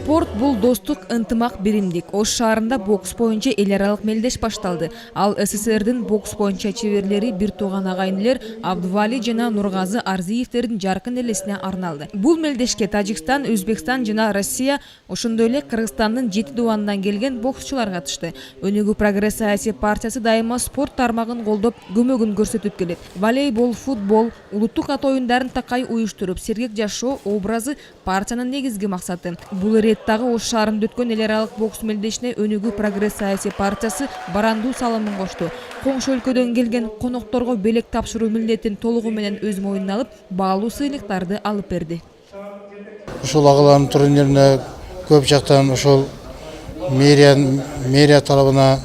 Спорт бул достук, ынтымак, биримдик. Ош шаарында бокс боюнча эл аралык мелдеш башталды. Ал СССРдин бокс боюнча чеберлери бир тууган агайынылер Абдували жана Нургазы Арзиевтердин жаркын элесине арналды. Бул мелдешке Тажикстан, Өзбекстан жана Россия, ошондой эле Кыргызстандын 7 дубанынан келген боксчулар катышты. Өнүгүү прогресс саясий партиясы дайыма спорт тармагын колдоп, көмөгүн көрсөтүп келет. Волейбол, футбол, улуттук ат оюндарын такай уюштуруп, сергек жашоо образы партиянын негизги максаты. Бул реттагы Ош шаарында өткөн эл аралык бокс мелдешине Өнүгүү прогресс саясий партиясы барандуу салымын кошту. Коңшу өлкөдөн келген конокторго белек тапшыруу милдетин толугу менен өз мойнуна алып, баалуу сыйлыктарды алып берди. Ушул агалардын турнирине көп жактан ошол мэрия тарабына,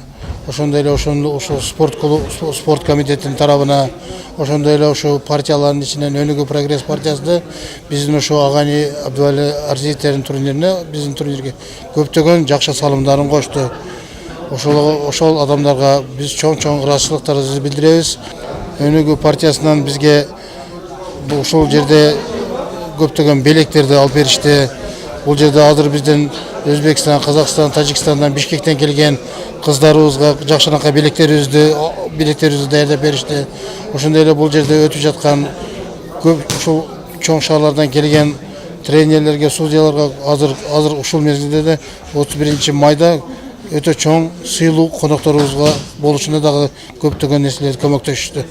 ошондой эле ошол спорт комитетинин тарабына, ошондой эле ошо партиялардын ичинен Өнүгүү прогресс партиясы биздин ошо агайны Абдували Арзиевтердин турнирине, биздин турнирге көптөгөн жакшы салымдарын кошту. Ошол адамдарга биз чоң ыраазычылыктарыбызды билдиребиз. Өнүгүү партиясынан бизге ушул жерде көптөгөн белектерди алып беришти. Бул жерде азыр биздин Өзбекстан, Казакстан, Тажикстандан, Бишкектен келген кыздарыбызга жакшынакай билектерибизди даярдап беришти. Ошондой эле бул жерде өтүп жаткан көп ушул чоң шаарлардан келген тренерлерге, судьяларга азыр ушул мезгилде де 31 майда өтө чоң сыйлуу конокторубузга болушуна дагы көптөгөн нерселер көмөктөшүштү.